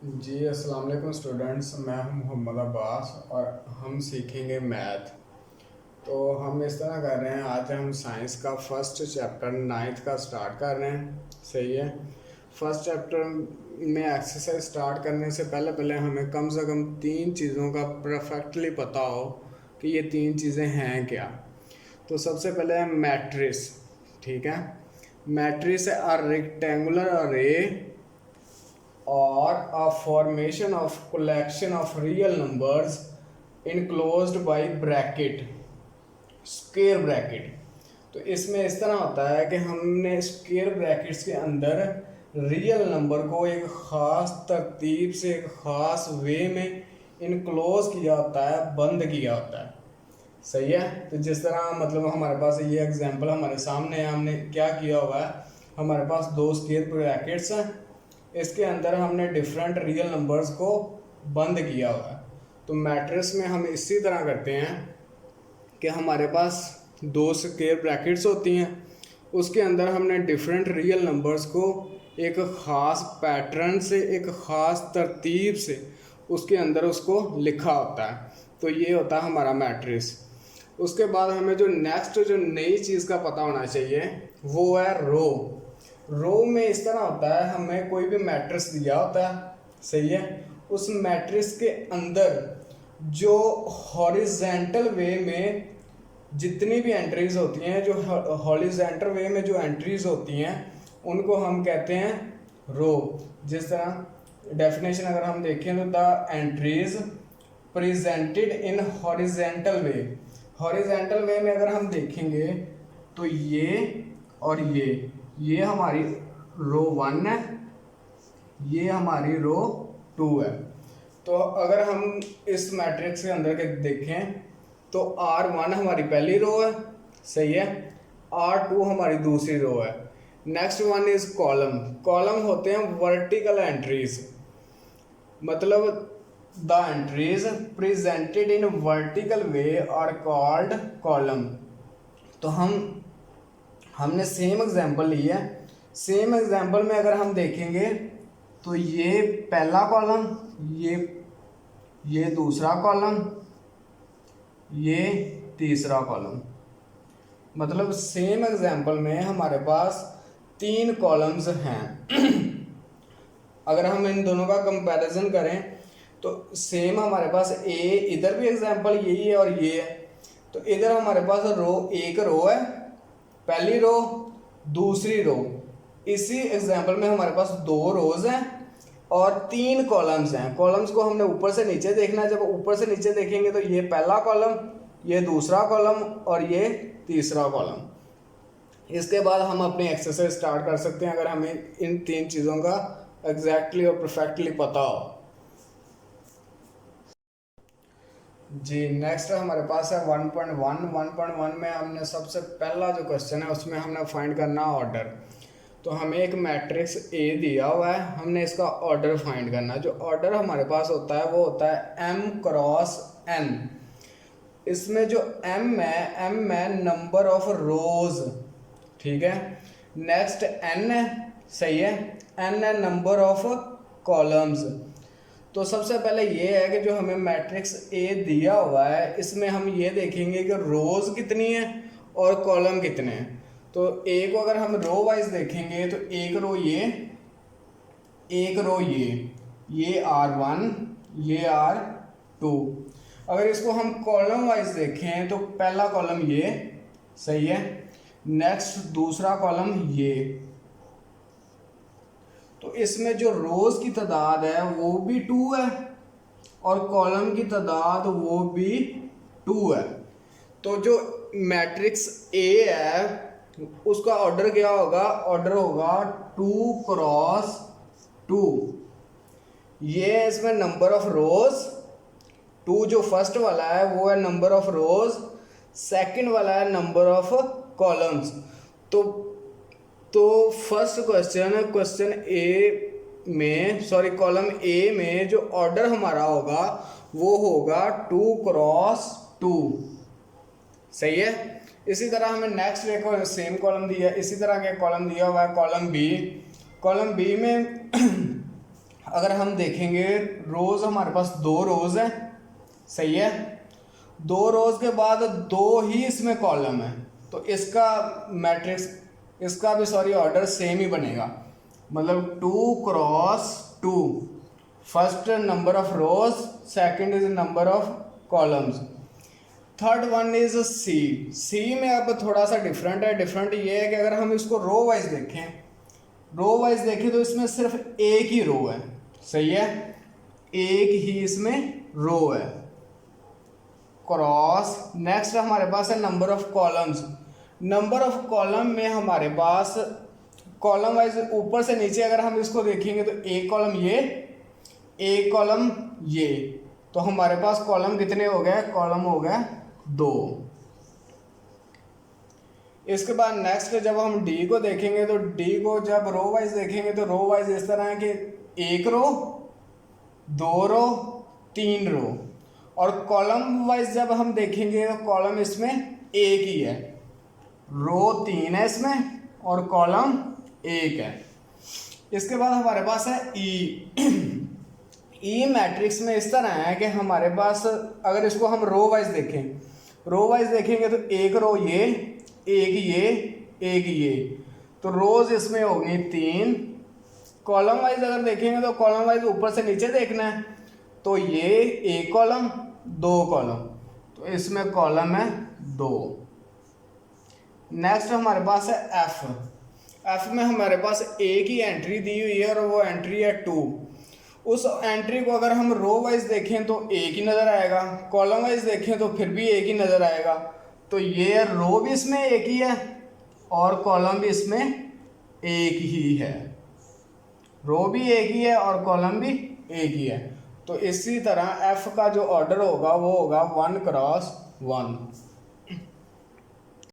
जी अस्सलाम वालेकुम स्टूडेंट्स। मैं हूं मोहम्मद अब्बास और हम सीखेंगे मैथ। तो हम इस तरह कर रहे हैं, आज हम साइंस का फर्स्ट चैप्टर नाइन्थ का स्टार्ट कर रहे हैं। सही है। फर्स्ट चैप्टर में एक्सरसाइज स्टार्ट करने से पहले पहले हमें कम से कम तीन चीज़ों का परफेक्टली पता हो कि ये तीन चीज़ें हैं क्या। तो सबसे पहले है मैट्रिक्स। ठीक है। मैट्रिक्स है अ रेक्टेंगुलर अरे or a formation of collection of real numbers enclosed by bracket, square bracket. तो इसमें इस तरह होता है कि हमने स्क्वेयर ब्रैकेट्स के अंदर रियल नंबर को एक ख़ास तरतीब से एक ख़ास वे में इनक्लोज किया होता है, बंद किया होता है। सही है। तो जिस तरह मतलब हमारे पास ये एग्जांपल हमारे सामने है, हमने क्या किया हुआ है, हमारे पास दो स्क्वेयर ब्रैकेट्स हैं, इसके अंदर हमने डिफरेंट रियल नंबर्स को बंद किया हुआ है। तो मैट्रिक्स में हम इसी तरह करते हैं कि हमारे पास दो स्क्वेयर ब्रैकेट्स होती हैं, उसके अंदर हमने डिफरेंट रियल नंबर्स को एक ख़ास पैटर्न से एक ख़ास तरतीब से उसके अंदर उसको लिखा होता है। तो ये होता है हमारा मैट्रिक्स। उसके बाद हमें जो नेक्स्ट जो नई चीज़ का पता होना चाहिए वो है रो। रो में इस तरह होता है, हमें कोई भी मैट्रिक्स दिया होता है। सही है। उस मैट्रिक्स के अंदर जो हॉरिजेंटल वे में जितनी भी एंट्रीज होती हैं, जो हॉरिजेंटल वे में जो एंट्रीज होती हैं उनको हम कहते हैं रो। जिस तरह डेफिनेशन अगर हम देखें तो the entries presented in horizontal way. Horizontal way में अगर हम देखेंगे तो ये और ये हमारी रो वन है, ये हमारी रो टू है। तो अगर हम इस मैट्रिक्स के अंदर के देखें तो R1 हमारी पहली रो है। सही है। R2 हमारी दूसरी रो है। Next one is column. Column होते हैं वर्टिकल एंट्रीज, मतलब the entries presented in vertical way are called column. तो हमने सेम एग्जांपल लिया है। सेम एग्जांपल में अगर हम देखेंगे तो ये पहला कॉलम, ये दूसरा कॉलम, ये तीसरा कॉलम। मतलब सेम एग्जांपल में हमारे पास तीन कॉलम्स हैं। अगर हम इन दोनों का कंपैरिजन करें तो सेम हमारे पास इधर भी एग्जांपल यही है और ये है। तो इधर हमारे पास एक रो है, पहली रो, दूसरी रो। इसी एग्जांपल में हमारे पास दो रोज हैं और तीन कॉलम्स हैं। कॉलम्स को हमने ऊपर से नीचे देखना है। जब ऊपर से नीचे देखेंगे तो ये पहला कॉलम, ये दूसरा कॉलम और ये तीसरा कॉलम। इसके बाद हम अपनी एक्सरसाइज स्टार्ट कर सकते हैं अगर हमें इन तीन चीज़ों का एग्जैक्टली और परफेक्टली पता हो। जी नेक्स्ट हमारे पास है 1.1। 1.1 में हमने सबसे पहला जो क्वेश्चन है उसमें हमने फाइंड करना ऑर्डर। तो हमें एक मैट्रिक्स ए दिया हुआ है, हमने इसका ऑर्डर फाइंड करना है। जो ऑर्डर हमारे पास होता है वो होता है m क्रॉस n। इसमें जो m है नंबर ऑफ रोज। ठीक है। नेक्स्ट n है। सही है। n है नंबर ऑफ कॉलम्स। तो सबसे पहले ये है कि जो हमें मैट्रिक्स ए दिया हुआ है इसमें हम ये देखेंगे कि रोज कितनी है और कॉलम कितने हैं। तो ए को अगर हम रो वाइज देखेंगे तो एक रो ये R1, ये R2। अगर इसको हम कॉलम वाइज देखें तो पहला कॉलम ये। सही है। नेक्स्ट दूसरा कॉलम ये। तो इसमें जो रोज की तादाद है वो भी 2 है और कॉलम की तादाद वो भी 2 है। तो जो मैट्रिक्स ए है उसका ऑर्डर क्या होगा, ऑर्डर होगा 2 क्रॉस 2। ये है इसमें नंबर ऑफ रोज। 2 जो फर्स्ट वाला है वो है नंबर ऑफ रोज, सेकंड वाला है नंबर ऑफ कॉलम्स। तो तो फर्स्ट क्वेश्चन ए में कॉलम ए में जो ऑर्डर हमारा होगा वो होगा 2 क्रॉस 2। सही है। इसी तरह हमें नेक्स्ट देखो सेम कॉलम दिया, इसी तरह के कॉलम दिया हुआ है कॉलम बी। कॉलम बी में अगर हम देखेंगे रोज़ हमारे पास 2 रोज़ हैं, सही है। 2 रोज़ के बाद 2 ही इसमें कॉलम है, तो इसका मैट्रिक्स, इसका भी सॉरी ऑर्डर सेम ही बनेगा, मतलब 2 cross 2, first number of rows, second is number of columns, third one is C. C में अब थोड़ा सा डिफरेंट है। डिफरेंट ये है कि अगर हम इसको रो वाइज देखें तो इसमें सिर्फ एक ही रो है, सही है, एक ही इसमें रो है, क्रॉस। नेक्स्ट हमारे पास है number of columns. Number of column में हमारे पास कॉलम वाइज ऊपर से नीचे अगर हम इसको देखेंगे तो एक कॉलम ये, एक कॉलम ये, तो हमारे पास कॉलम कितने हो गए, कॉलम हो गए 2। इसके बाद नेक्स्ट जब हम डी को देखेंगे तो डी को जब रो वाइज देखेंगे तो रो वाइज इस तरह है कि 1 रो, 2 रो, 3 रो, और कॉलम वाइज जब हम देखेंगे तो कॉलम इसमें एक ही है, रो 3 है इसमें और कॉलम 1 है। इसके बाद हमारे पास है ई। ई मैट्रिक्स में इस तरह है कि हमारे पास अगर इसको हम रो वाइज देखेंगे तो एक रो ये, एक ये, एक ये, तो रोज इसमें होगी 3। कॉलम वाइज अगर देखेंगे तो कॉलम वाइज ऊपर से नीचे देखना है, तो ये एक कॉलम 2 कॉलम, तो इसमें कॉलम है 2। नेक्स्ट हमारे पास है एफ। एफ में हमारे पास एक ही एंट्री दी हुई है और वो एंट्री है 2। उस एंट्री को अगर हम रो वाइज देखें तो एक ही नज़र आएगा, कॉलम वाइज देखें तो फिर भी एक ही नज़र आएगा, तो ये रो भी इसमें एक ही है और कॉलम भी इसमें एक ही है, रो भी एक ही है और कॉलम भी एक ही है। तो इसी तरह एफ का जो ऑर्डर होगा वो होगा 1 क्रॉस 1।